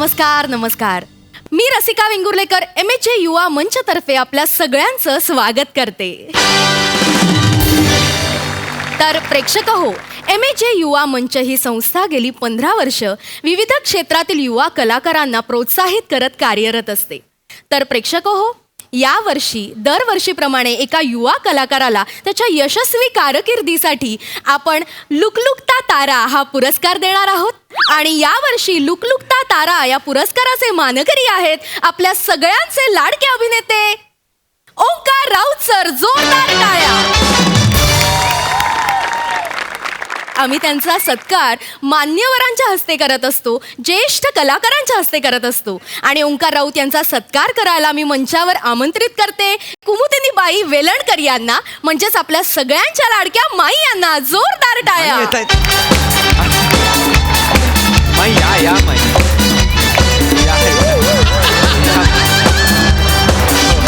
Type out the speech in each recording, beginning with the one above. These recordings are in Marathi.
नमस्कार नमस्कार. मी रसिका वेंगुर्लेकर MHA युवा मंचतर्फे आपल्या सगळ्यांचं स्वागत करते. तर प्रेक्षक हो, MHA युवा मंच ही संस्था गेली 15 वर्ष विविध क्षेत्रातील युवा कलाकारांना प्रोत्साहित करत कार्यरत असते. तर प्रेक्षक हो, यावर्षी दरवर्षीप्रमाणे एका युवा कलाकाराला त्याच्या यशस्वी कारकिर्दीसाठी आपण लुकलुकता तारा हा पुरस्कार देणार आहोत. आणि यावर्षी लुकलुकता तारा या पुरस्काराचे मानकरी आहेत आपल्या सगळ्यांचे लाडके अभिनेते ओंकार राऊत सर. जोरदार टाळ्या. आम्ही त्यांचा सत्कार मान्यवरांच्या हस्ते करत असतो, ज्येष्ठ कलाकारांच्या हस्ते करत असतो. आणि ओंकार राऊत यांचा सत्कार करायला मी मंचावर आमंत्रित करते कुमुदिनी बाई वेलणकर यांना, म्हणजेच आपल्या सगळ्यांच्या लाडक्या माई यांना. जोरदार टाळ्या. माई या माई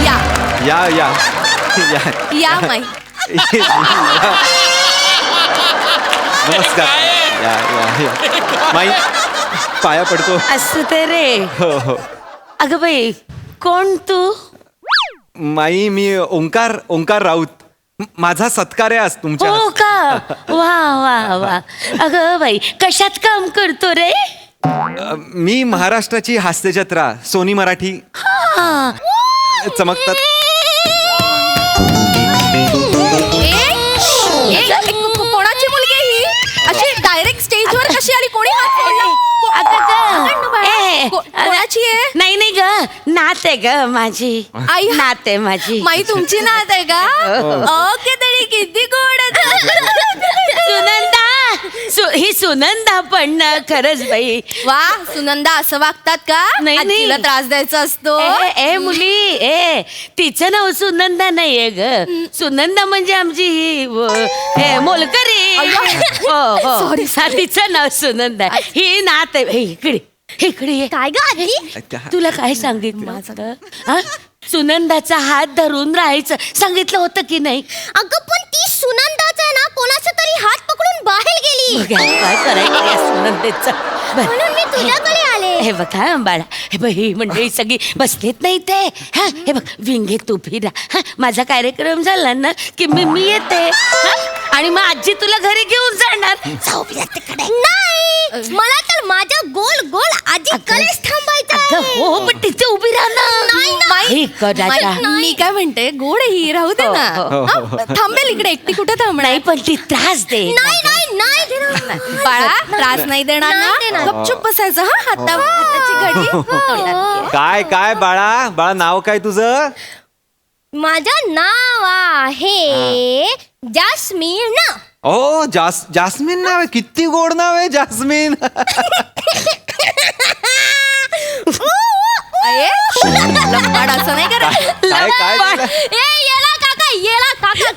या या या माई. नमस्कार. या माई पाया पडतो. असं ते रे. हो. अगं बाई, कोण तू? माई मी ओंकार राऊत. माझा सत्कार आहे आज तुमच्या. हो का? वा. अगं बाई, कशात काम करतो रे? मी महाराष्ट्राची हास्यजत्रा सोनी मराठी चमकतात. कोणाची मुलगी आहे ही? अशी डायरेक्ट स्टेजवर कशी आली? कोणी हात फोडला? कोणाची आहे? नाही ग, नात आहे ग माझी. आई, नात आहे माझी. माई तुमची नात आहे का? ओके तरी किती गोड आहे. सुनंदा. ही सुनंदा पण ना, खरंच बाई. वा, सुनंदा असं वागतात का? नाही. आजीला त्रास द्यायचा असतो. ए मुली, तिचं नाव सुनंदा नाहीये ग. सुनंदा म्हणजे आमची ही मोलकरी. हो. Sorry. तिचं नाव सुनंदा. ही नात आहे. इकडे ये. काय ग आजी? तुला काय सांगितलं माझं? हा? सुनंदाचा हात धरून राहायचं सांगितलं होतं की नाही? अगं पण ती सुनंदाचा ना कोणाचा तरी हात पकडून बाहेर गेली. काय करायचं या सुनंदेचं? म्हणून मी तुझ्याकडे आले. हे बघा बाळा, हे बघ, ही मंडळी सगळी बसलेत नाही ते. हा, हे बघ, विंगेत उभी राहा. माझा कार्यक्रम झाला ना की मी येते. आणि मग आजी तुला घरी घेऊन जाणार. जाऊया तिकडे. नाही, मला तर माझ्या गोल गोल आजी कलेस थांबायचं आहे. हो, पण तिथे उभी राहणार. नाही. मी काय म्हणते, गोड ही राहू दे ना. हो. हा, थांबेल इकडे. एकटी कुठे थांबणार? नाही, पण ती त्रास दे. नाही देणार. बाळा, त्रास नाही देणार नाही ना? देणार. गपचूप बसायचं. हा, हाताची घडी. काय बाळा नाव काय तुझं? माझं नाव आहे जास्मिन. ओ जास्मिन नाव आहे. किती गोड नाव आहे जास्मिन. लंबाड असं नाही करायचं. काय झालं? येला काका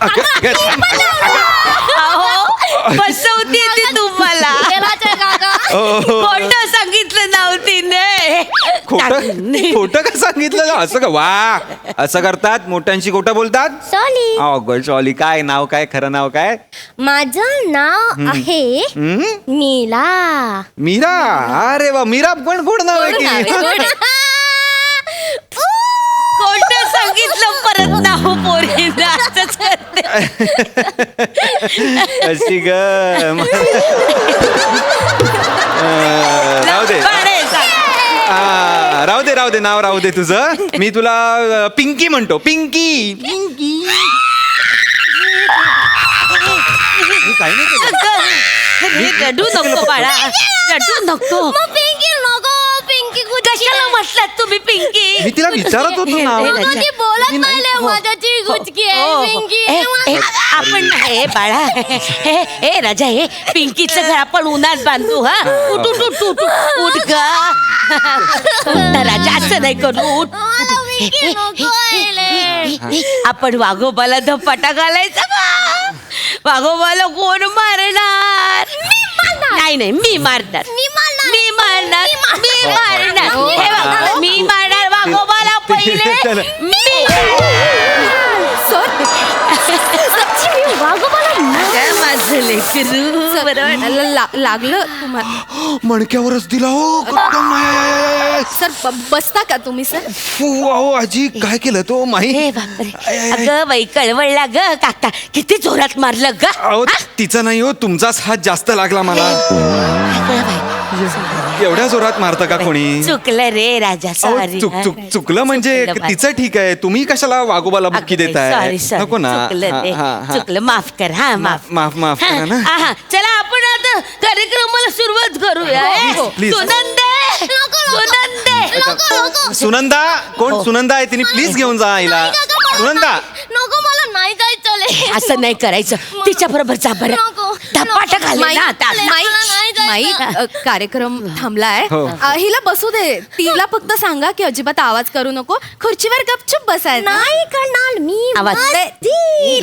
बसवती ती तुम्हाला. येलाचे काका. खोटं सांगितलं नाव तिने. खोटं का सांगितलं? असं का? वा, असं करतात? मोठ्यांशी खोटं बोलतात? सॉली. अगं सॉली. काय नाव काय? खरं नाव काय? माझं नाव आहे मीला. मीरा. अरे वा, मीरा पण गोड नाव आहे की. खोटं सांगितलं परत नाव पोरीने. असंच करते. अशी ग. राहू दे नाव राहू दे तुझं. मी तुला पिंकी म्हणतो. पिंकी. मी काही नाही केलं. रडू नको बाळा, रडू नको. पिंकी नको. पिंकी कशाला म्हटलात तुम्ही पिंकी? मी तिला विचारत होतो नाव. ती बोलत नाही लय. माझ्याची गुचकी आहे पिंकी. आपण हे बाळा, हे राजा, हे पिंकीचं घर आपण उन्हात बांधू. हा, उठ ग. राजा, असं नाही करू. आपण वाघोबाला धपाटा घालायचा का? वाघोबाला कोण मारणार? नाही, मी मारणार. मी मारणार. मी मारणार वाघोबाला पहिले. माझं लेकरू. लागलं तुम्हाला. मणक्यावरच दिला हो. सर बसता का तुम्ही सर? अहो आजी काय केलं तो माही हे बापरे अगं बाई कळवळला ग काका किती जोरात मारलं ग अहो तिचा नाही हो तुमचाच हात जास्त लागला मला. अगं बाई, एवढ्या जोरात मारतं का कोणी? चुकलं रे राजा अहो, सॉरी चुकलं म्हणजे तिचं ठीक आहे, तुम्ही कशाला वागोबाला बुक्की देताय? नको ना. चुकलं माफ कर हा माफ माफ करा ना. चला आपण आता कार्यक्रमाला सुरुवात करूया हो, please. सुनंदे सुनंदे सुनंदा कोण सुनंदा आहे तिने प्लीज घेऊन जा आईला. सुनंदा नको मला नाही जायचं असं नाही करायचं तिच्या बरोबर जा बरं नको. धपाटा खाली माई- ना आता माई- नाही जायचं. माई, कार्यक्रम थांबलाय. हो. हिला बसू दे. तिला फक्त सांगा की अजिबात आवाज करू नको, खुर्चीवर गपचूप बसायचं. नाही करणार मी आवाज मस्ती.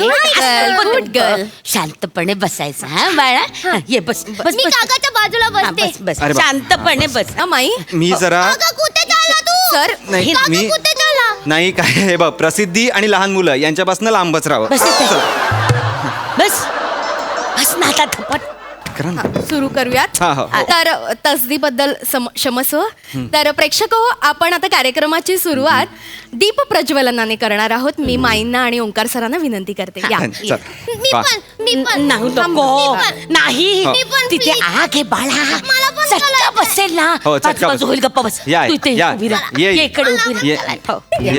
Good girl. शांतपणे बसायचं हा बाळा ये बस बस मी बस काकाच्या बाजूला हा, बसते. बस बस अरे बा- शांतपणे बस माई मी जरा काका कुठे चालला तू? सर नाही काका मी कुठे चालला? नाही काय हे बघ प्रसिद्धी आणि लहान मुलं यांच्यापासून लांबच राहावं. बस इथे. बस बस ना आता थपट करा ना. सुरू करूयात. हा, हो. तर तसदीबद्दल क्षमस्व. तर प्रेक्षक हो, आपण आता कार्यक्रमाची सुरुवात दीप प्रज्वलनाने करणार आहोत. मी माईंना आणि ओंकार सरांना विनंती करते. या. चल. मी वा. मी पण नाही मी नको पण. नाही हो. मी पण, तिथे please. आग आहे बाळा मला पण चटका चालायचंय. बसेल ना हो, चटका आजूबाजू बसेल. होईल गप्पा बस या, तू इथे या. उभी राहा. ये. ये इकडे उभी राहा. ये. हो. ये.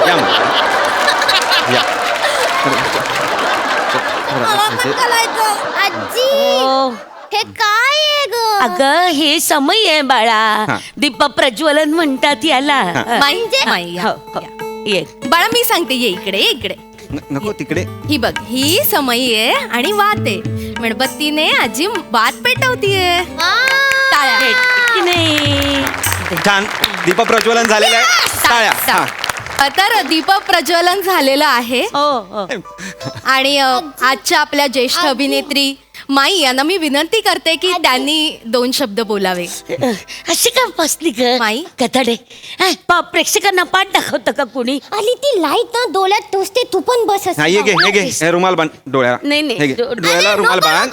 या मग. या. मला पण चालायचं. आजी हो. हे काय आहे ग? अगं हे समय आहे बाळा हा. दीप प्रज्वलन म्हणतात याला माई माई या. हो, हो. ये बाळा मी सांगते, ये इकडे ये इकडे. नको तिकडे. ही बघ, ही समई आहे आणि वात आहे. मेणबत्तीने आजी वात पेटवतीये. टाळ्या. की नाही छान दीप प्रज्वलन झालेलं आहे. टाळ्या. हा. तर दीप प्रज्वलन झालेलं आहे. हो हो आणि आजच्या आपल्या ज्येष्ठ अभिनेत्री माई यांना मी विनंती करते की त्यांनी 2 शब्द बोलावे. अशी का बसली ग माई? कथडे प्रेक्षकांना पाठ दाखवतं का कोणी आणि ती लाईट ना डोळ्यात टोचते. तू पण बस हा, ये घे हे घे हे रुमाल बांध डोळ्याला. नाही, नाही. हे घे. डोळ्याला रुमाल बांध.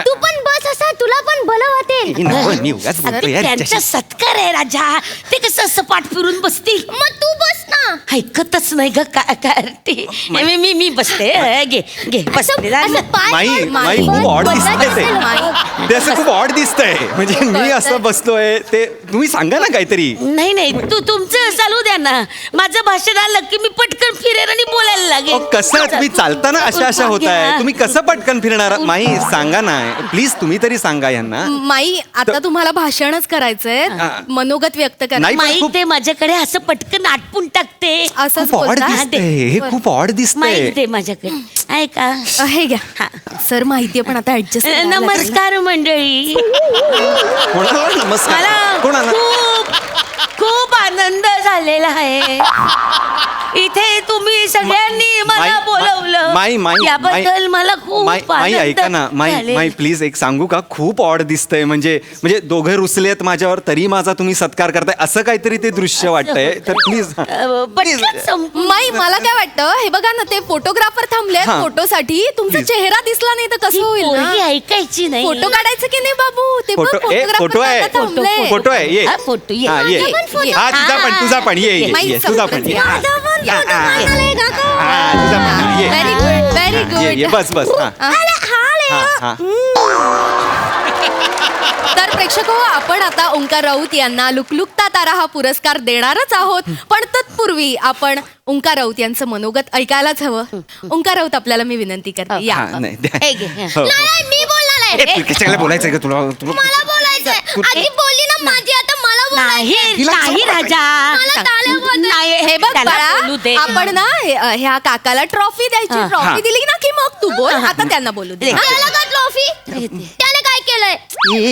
तू पण बस असा तुला पण बल वाटेल. ही नको, मी उगाच बोलतोय यार त्यांचा हिच्याशी. सत्कार आहे राजा ते कसं असं पाठ फिरून बसतील मग तू बस ना. ऐकतच नाही ग काय मी बसते घे घे बसते असं पाय माई वर माई वर खूप ऑड वर दिसतंय ते. वर ते असं खूप ऑड दिसतंय म्हणजे मी असं बसलोय ते तुम्ही सांगा ना काहीतरी. नाही नाही तुमचं चालू द्या ना माझं भाषण आलं की मी पटकन फिरेन आणि बोलायला लागेल अहो, कसं तुम्ही चालताना अशा होत आहे तुम्ही कसं पटकन फिरणार माई सांगा ना प्लीज तुम्ही तरी सांगा यांना. माई आता तुम्हाला भाषणच करायचंय, मनोगत व्यक्त करा. नाही, पण माई खूप- ते माझ्याकडे असं पटकन आटपून टाकते असंच खूप ऑड बोलता. दिसतंय हे खूप ऑड दिसतंय. माहिती माझ्याकडे ऐका हे घ्या सर, माहितीये पण आता ऍडजस्ट नमस्कार मंडळी कोणाला नमस्कार मला कोणाला खूप खूप आनंद झालेला आहे इथे तुम्ही सगळ्यांनी मला माई- बोलवलं माई- माई- याबद्दल माई- मला खूप माई ऐका ना माई झालेला माई प्लीज एक सांगू का खूप ऑड दिसतंय म्हणजे दोघे रुसलेत माझ्यावर तरी माझा तुम्ही सत्कार करताय असं काहीतरी ते दृश्य वाटतंय तर प्लीज पटकन संपून माई मला काय वाटतं, हे बघा ना ते फोटोग्राफर थांबले हा. फोटोसाठी. तुमचा Please. चेहरा दिसला नाही तर कसं ती होईल पोरगी ना? ऐकायची नाही फोटो काढायचं की नाही बाबू? ते बघ, फोटो photographer फोटो आहे आता थांबले. फोटो आहे ये हा, फोटो ये. हा, ये माझा पण फोटो. हा तुझा पण ये माई, ये तुझा पण ये समोरच माझा पण या, फोटो हा. काढायला काका. हा, तुझा पण ये व्हेरी गुड व्हेरी ये, ये, गुड. बस बस हा हा हा तर प्रेक्षक हो, आपण आता ओंकार राऊत यांना लुकलुकता तारा हा पुरस्कार देणारच आहोत. पण तत्पूर्वी आपण ओंकार राऊत यांचं मनोगत ऐकायलाच हवं. ओंकार राऊत आपल्याला मी विनंती करते या. हा, नाही द्या. हे घे, हा. हो. नाही, मी बोलणार आहे. ए, तू कशाला बोलायचंय का तुला मला बोलायचंय. आजी बोलली ना माझी, आता मला नाही बोलायचंय. नाही राजा मला टाळ्या वाजवायच्या. नाही हे बघ त्याला बाळा, बोलू दे. आपण ना ह्या काकाला ट्रॉफी द्यायची. हा. ट्रॉफी हा. दिली ना की मग तू बोल. आता त्यांना बोलू दे. हा? त्याला का ट्रॉफी? त्याने काय केलंय?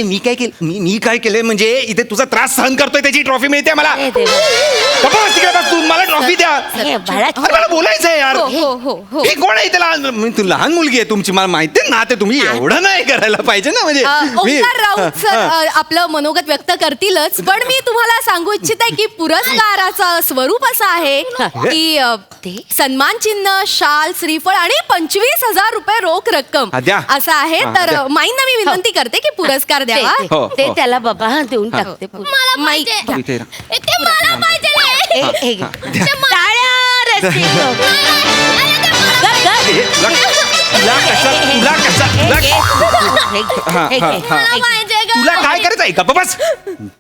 मी काय केलं मी काय केलंय म्हणजे इथे तुझा त्रास सहन करतोय त्याची ट्रॉफी मिळते मला. हे देवा. गप्पा बस तिकडे बस, तू मला ट्रॉफी द्या. हे बाळा अरे मला बोलायचंय यार. हो हो हो हो. ही कोण आहे त्याला तू लहान मुलगी आहे तुमची मला माहिती ना ते तुम्ही एवढं नाही करायला पाहिजे ना म्हणजे ओंकार राऊत सर आपलं मनोगत व्यक्त करतीलच, पण मी तुम्हाला सांगू इच्छित आहे की पुरस्काराचं स्वरूप असं आहे की सन्मान चिन्ह, शाल, श्रीफळ आणि 25,000 रुपये रोख रक्कम हा, द्या. असं आहे. तर माईंना मी विनंती करते की पुरस्कार द्यावा ते- हो, ते हो. त्याला बाबा देऊन टाकते मला माईक पाहिजे इथे ते मला पाहिजे हे घे. टाळ्या रसिको. गप, गप. हे, तुला मला पाहिजे ग. तुला काय करायचंय का बस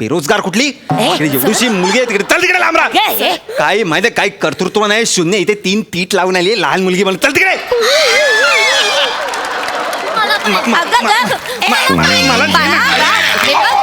बेरोजगार कुठली एवढीशी मुलगी आहे तिकडे चल तिकडे लांब राहा. हे. काय माहितीये काय कर्तृत्व नाही शून्य इथे 3 पीठ लावून आली लहान मुलगी म्हणून चल तिकडे अगं, गप. मला बाळा, हे बघ,